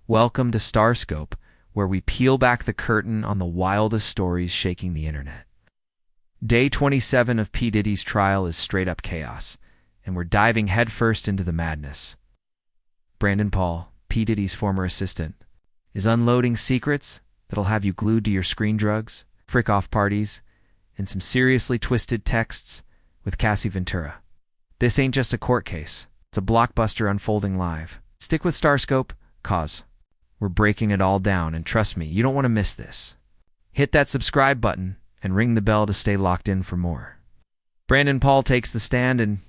Welcome to Starscope, where we peel back the curtain on the wildest stories shaking the internet. Day 27 of P. Diddy's trial is straight-up chaos, and we're diving headfirst into the madness. Brandon Paul, P. Diddy's former assistant, is unloading secrets that'll have you glued to your screen drugs, Freakoff parties, and some seriously twisted texts with Cassie Ventura. This ain't just a court case. It's a blockbuster unfolding live. Stick with Starscope, cause we're breaking it all down, and trust me, you don't want to miss this. Hit that subscribe button and ring the bell to stay locked in for more. Brandon Paul takes the stand and,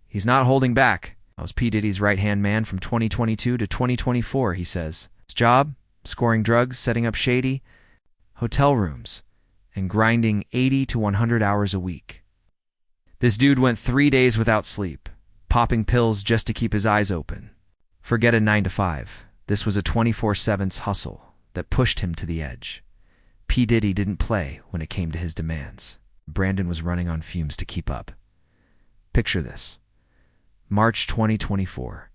he's not holding back. I was P. Diddy's right-hand man from 2022 to 2024, he says. His job? Scoring drugs, setting up shady hotel rooms, and grinding 80 to 100 hours a week. This dude went 3 days without sleep, popping pills just to keep his eyes open. Forget a 9 to 5. This was a 24/7 hustle that pushed him to the edge. P. Diddy didn't play when it came to his demands. Brandon was running on fumes to keep up. Picture this. March 2024,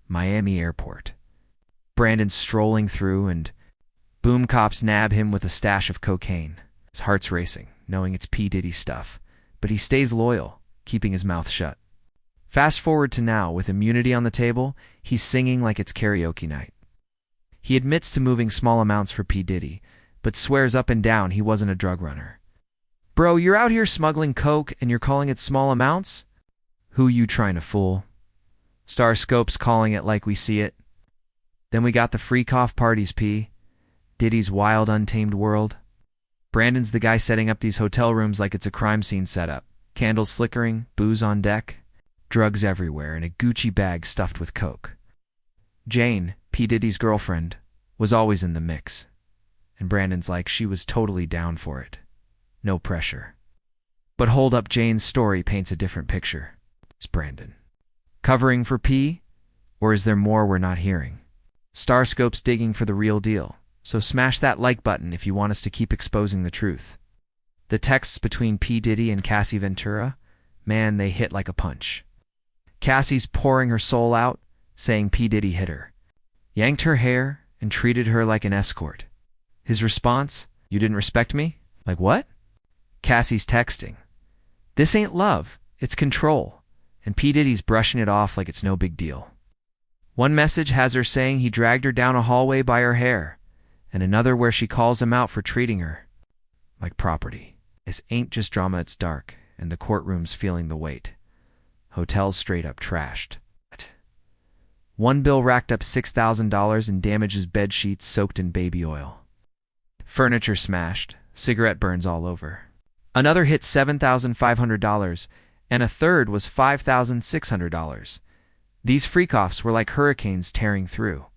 Miami Airport. Brandon's strolling through and boom, cops nab him with a stash of cocaine. His heart's racing, knowing it's P. Diddy stuff, but he stays loyal, keeping his mouth shut. Fast forward to now, with immunity on the table, he's singing like it's karaoke night. He admits to moving small amounts for P. Diddy, but swears up and down he wasn't a drug runner. Bro, you're out here smuggling coke and you're calling it small amounts? Who you trying to fool? Starscope's calling it like we see it. Then we got the Freakoff parties, P. Diddy's wild, untamed world. Brandon's the guy setting up these hotel rooms like it's a crime scene setup. Candles flickering, booze on deck, drugs everywhere, and a Gucci bag stuffed with coke. Jane, P. Diddy's girlfriend, was always in the mix, and Brandon's like she was totally down for it. No pressure. But hold up, Jane's story paints a different picture. Is Brandon covering for P, or is there more we're not hearing? Starscope's digging for the real deal, so smash that like button if you want us to keep exposing the truth. The texts between P. Diddy and Cassie Ventura, man, they hit like a punch. Cassie's pouring her soul out, saying P. Diddy hit her, yanked her hair, and treated her like an escort. His response, "You didn't respect me?" Like what? Cassie's texting, "This ain't love, it's control," and P. Diddy's brushing it off like it's no big deal. One message has her saying he dragged her down a hallway by her hair, and another where she calls him out for treating her like property. This ain't just drama, it's dark, and the courtroom's feeling the weight. Hotels straight up trashed. One bill racked up $6,000 and damages bed sheets soaked in baby oil. Furniture smashed, cigarette burns all over. Another hit $7,500, and a third was $5,600. These Freakoffs were like hurricanes tearing through.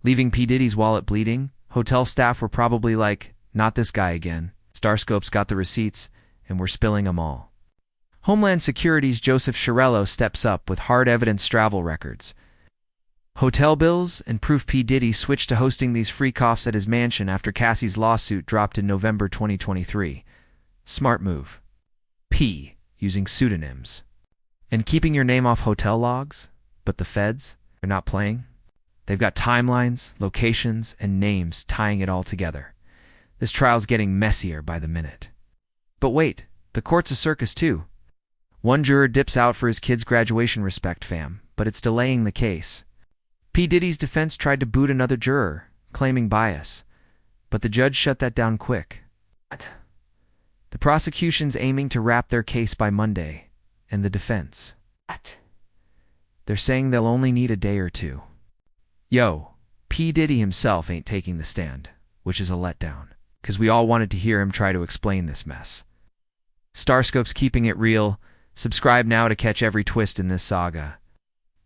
Leaving P. Diddy's wallet bleeding, hotel staff were probably like, not this guy again. Starscope's got the receipts, and we're spilling them all. Homeland Security's Joseph Chiarello steps up with hard evidence travel records. Hotel bills and proof P. Diddy switched to hosting these Freakoffs at his mansion after Cassie's lawsuit dropped in November 2023. Smart move. P. Using pseudonyms. And keeping your name off hotel logs? But the feds are not playing. They've got timelines, locations, and names tying it all together. This trial's getting messier by the minute. But wait, the court's a circus too. One juror dips out for his kid's graduation, respect fam, but it's delaying the case. P. Diddy's defense tried to boot another juror, claiming bias, but the judge shut that down quick. What? The prosecution's aiming to wrap their case by Monday, and the defense. What? They're saying they'll only need a day or two. P. Diddy himself ain't taking the stand, which is a letdown, because we all wanted to hear him try to explain this mess. Starscope's keeping it real. Subscribe now to catch every twist in this saga.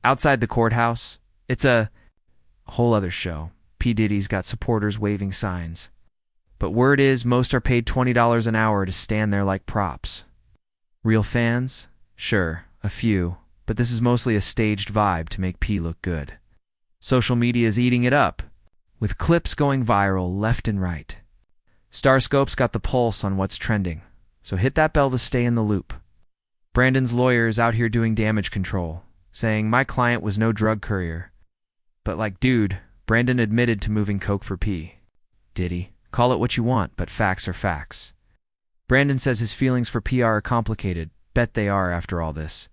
Outside the courthouse, it's a whole other show. P. Diddy's got supporters waving signs. But word is most are paid $20 an hour to stand there like props. Real fans? Sure, a few, but this is mostly a staged vibe to make P look good. Social media is eating it up, with clips going viral left and right. Starscope's got the pulse on what's trending, so hit that bell to stay in the loop. Brandon's lawyer is out here doing damage control, saying my client was no drug courier. But like, dude, Brandon admitted to moving coke for P. Diddy, call it what you want, but facts are facts. Brandon says his feelings for PR are complicated. Bet they are after all this.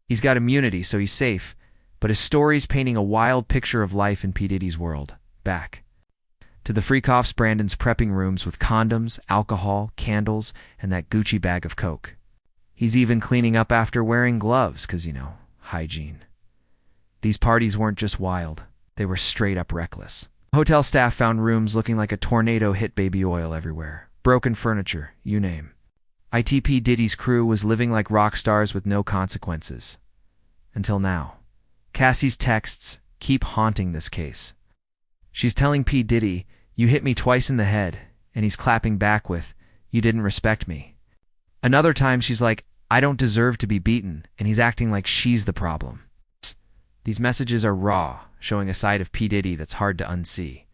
He's got immunity, so he's safe, but his story's painting a wild picture of life in P. Diddy's world. Back to the Freakoffs, Brandon's prepping rooms with condoms, alcohol, candles, and that Gucci bag of coke. He's even cleaning up after wearing gloves, 'cause, hygiene. These parties weren't just wild, they were straight up reckless. Hotel staff found rooms looking like a tornado hit baby oil everywhere. Broken furniture, you name. ITP Diddy's crew was living like rock stars with no consequences. Until now. Cassie's texts keep haunting this case. She's telling P. Diddy, "You hit me twice in the head," and he's clapping back with, "You didn't respect me." Another time she's like, "I don't deserve to be beaten," and he's acting like she's the problem. These messages are raw, showing a side of P. Diddy that's hard to unsee.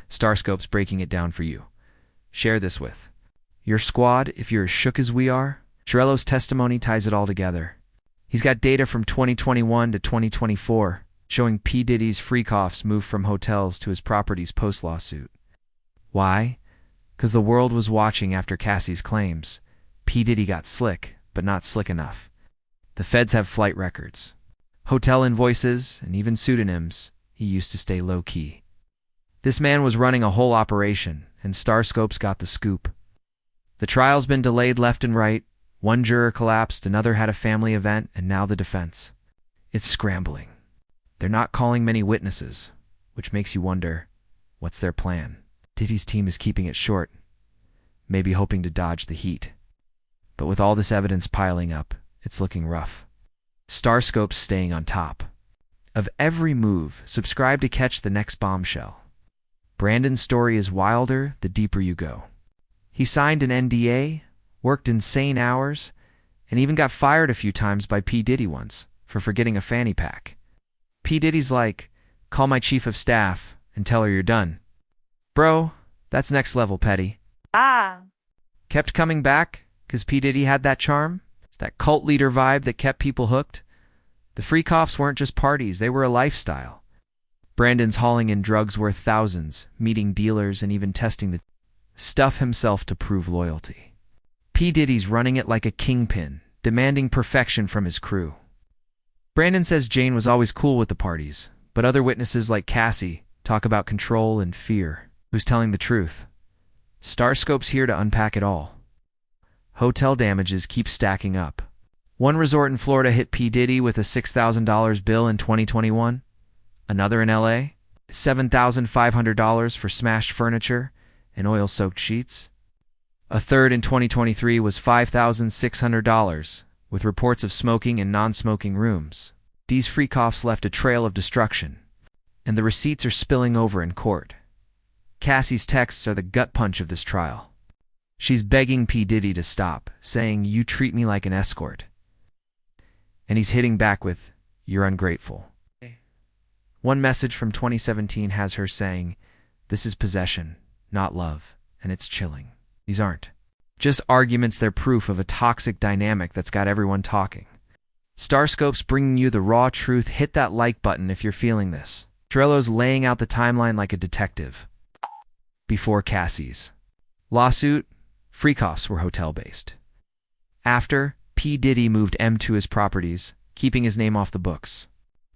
Starscope's breaking it down for you. Share this with your squad if you're as shook as we are. Chiarello's testimony ties it all together. He's got data from 2021 to 2024, showing P. Diddy's Freakoffs moved from hotels to his properties post-lawsuit. Why? 'Cause the world was watching after Cassie's claims. P. Diddy got slick, but not slick enough. The feds have flight records, hotel invoices, and even pseudonyms. He used to stay low-key. This man was running a whole operation, and Starscope's got the scoop. The trial's been delayed left and right. One juror collapsed, another had a family event, and now the defense. It's scrambling. They're not calling many witnesses, which makes you wonder, what's their plan? Diddy's team is keeping it short, maybe hoping to dodge the heat. But with all this evidence piling up, it's looking rough. Starscope's staying on top of every move. Subscribe to catch the next bombshell. Brandon's story is wilder the deeper you go. He signed an NDA, worked insane hours, and even got fired a few times by P. Diddy once for forgetting a fanny pack. P. Diddy's like, "Call my chief of staff and tell her you're done." Bro, that's next level petty. Kept coming back because P. Diddy had that charm. It's that cult leader vibe that kept people hooked. The Freakoffs weren't just parties, they were a lifestyle. Brandon's hauling in drugs worth thousands, meeting dealers, and even testing the stuff himself to prove loyalty. P. Diddy's running it like a kingpin, demanding perfection from his crew. Brandon says Jane was always cool with the parties, but other witnesses like Cassie talk about control and fear. Who's telling the truth? Starscope's here to unpack it all. Hotel damages keep stacking up. One resort in Florida hit P. Diddy with a $6,000 bill in 2021. Another in LA, $7,500 for smashed furniture and oil-soaked sheets. A third in 2023 was $5,600, with reports of smoking in non-smoking rooms. These Freakoffs left a trail of destruction, and the receipts are spilling over in court. Cassie's texts are the gut punch of this trial. She's begging P. Diddy to stop, saying, "You treat me like an escort." And he's hitting back with, "You're ungrateful." One message from 2017 has her saying, "This is possession, not love," and it's chilling. These aren't just arguments, they're proof of a toxic dynamic that's got everyone talking. Starscope's bringing you the raw truth. Hit that like button if you're feeling this. Chiarello's laying out the timeline like a detective. Before Cassie's lawsuit, Freakoffs were hotel-based. After, P. Diddy moved M to his properties, keeping his name off the books.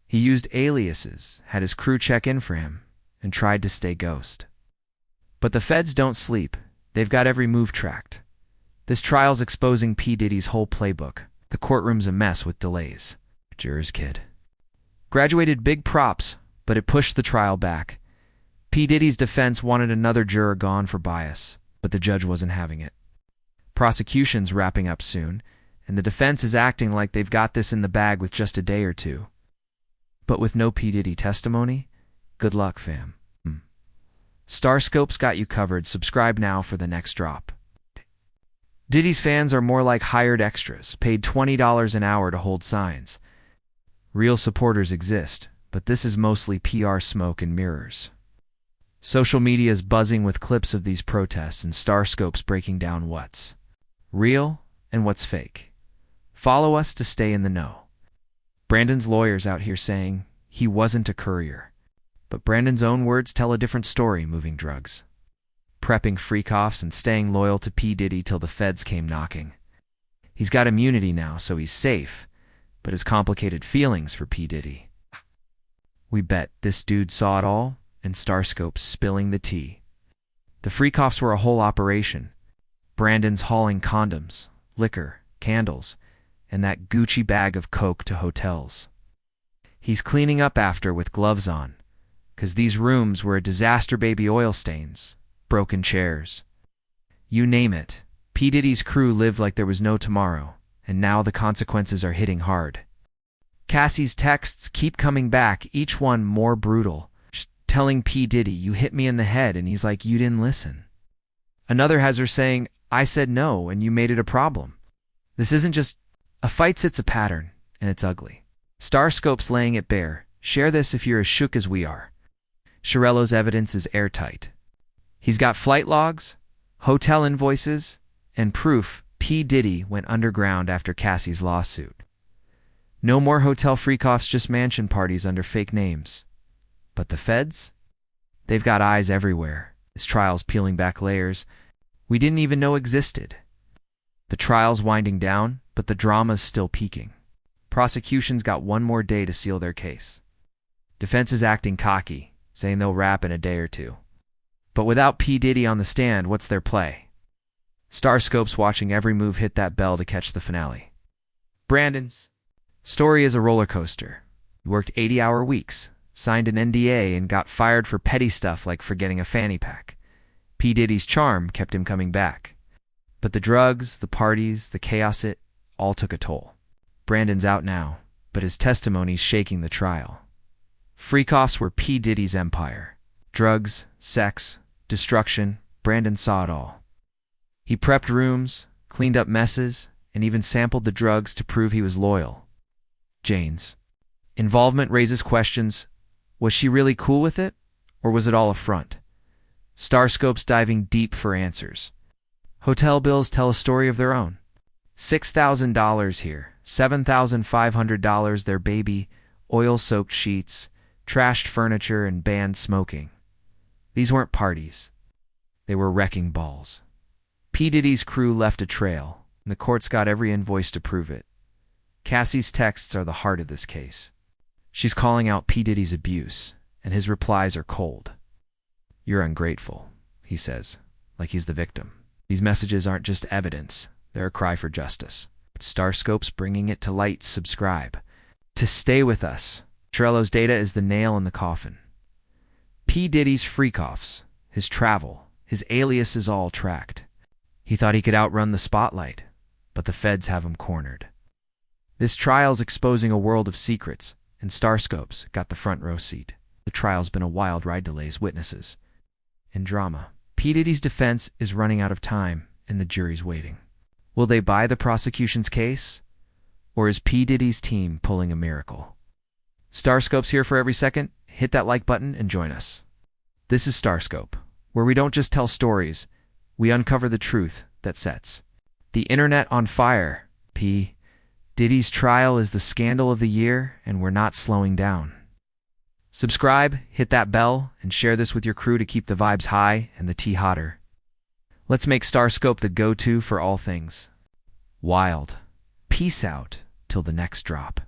He used aliases, had his crew check in for him, and tried to stay ghost. But the feds don't sleep. They've got every move tracked. This trial's exposing P. Diddy's whole playbook. The courtroom's a mess with delays. Juror's kid graduated big props, but it pushed the trial back. P. Diddy's defense wanted another juror gone for bias, but the judge wasn't having it. Prosecution's wrapping up soon, and the defense is acting like they've got this in the bag with just a day or two. But with no P. Diddy testimony, good luck, fam. Starscope's got you covered. Subscribe now for the next drop. Diddy's fans are more like hired extras, paid $20 an hour to hold signs. Real supporters exist, but this is mostly PR smoke and mirrors. Social media is buzzing with clips of these protests, and Starscope's breaking down what's real and what's fake. Follow us to stay in the know. Brandon's lawyer's out here saying he wasn't a courier. But Brandon's own words tell a different story, moving drugs, prepping Freakoffs, and staying loyal to P. Diddy till the feds came knocking. He's got immunity now, so he's safe, but his complicated feelings for P. Diddy. We bet this dude saw it all, and Starscope's spilling the tea. The Freakoffs were a whole operation. Brandon's hauling condoms, liquor, candles, and that Gucci bag of coke to hotels. He's cleaning up after with gloves on, 'cause these rooms were a disaster, baby oil stains, broken chairs. You name it. P. Diddy's crew lived like there was no tomorrow, and now the consequences are hitting hard. Cassie's texts keep coming back, each one more brutal, telling P. Diddy, "You hit me in the head," and he's like, "You didn't listen." Another has her saying, "I said no, and you made it a problem." This isn't just a fight, it's a pattern, and it's ugly. Starscope's laying it bare. Share this if you're as shook as we are. Chiarello's evidence is airtight. He's got flight logs, hotel invoices, and proof P. Diddy went underground after Cassie's lawsuit. No more hotel Freakoffs, just mansion parties under fake names. But the feds? They've got eyes everywhere. This trial's peeling back layers we didn't even know existed. The trial's winding down, but the drama's still peaking. Prosecution's got one more day to seal their case. Defense is acting cocky, saying they'll wrap in a day or two. But without P. Diddy on the stand, what's their play? Starscope's watching every move hit that bell to catch the finale. Brandon's story is a roller coaster. He worked 80-hour weeks, signed an NDA, and got fired for petty stuff like forgetting a fanny pack. P. Diddy's charm kept him coming back. But the drugs, the parties, the chaos, it all took a toll. Brandon's out now, but his testimony's shaking the trial. Freakoffs were P. Diddy's empire. Drugs, sex, destruction, Brandon saw it all. He prepped rooms, cleaned up messes, and even sampled the drugs to prove he was loyal. Jane's involvement raises questions. Was she really cool with it, or was it all a front? Starscope's diving deep for answers. Hotel bills tell a story of their own. $6,000 here, $7,500 their baby, oil-soaked sheets, trashed furniture, and banned smoking. These weren't parties. They were wrecking balls. P. Diddy's crew left a trail, and the court's got every invoice to prove it. Cassie's texts are the heart of this case. She's calling out P. Diddy's abuse, and his replies are cold. "You're ungrateful," he says, like he's the victim. These messages aren't just evidence, they're a cry for justice. Starscope's bringing it to light. Subscribe to stay with us. Chiarello's data is the nail in the coffin. P. Diddy's Freakoffs, his travel, his alias is all tracked. He thought he could outrun the spotlight, but the feds have him cornered. This trial's exposing a world of secrets, and Starscope's got the front row seat. The trial's been a wild ride, delays, witnesses, and drama. P. Diddy's defense is running out of time, and the jury's waiting. Will they buy the prosecution's case? Or is P. Diddy's team pulling a miracle? Starscope's here for every second. Hit that like button and join us. This is Starscope, where we don't just tell stories, we uncover the truth that sets the internet on fire. P. Diddy's trial is the scandal of the year, and we're not slowing down. Subscribe, hit that bell, and share this with your crew to keep the vibes high and the tea hotter. Let's make Starscope the go-to for all things wild. Peace out till the next drop.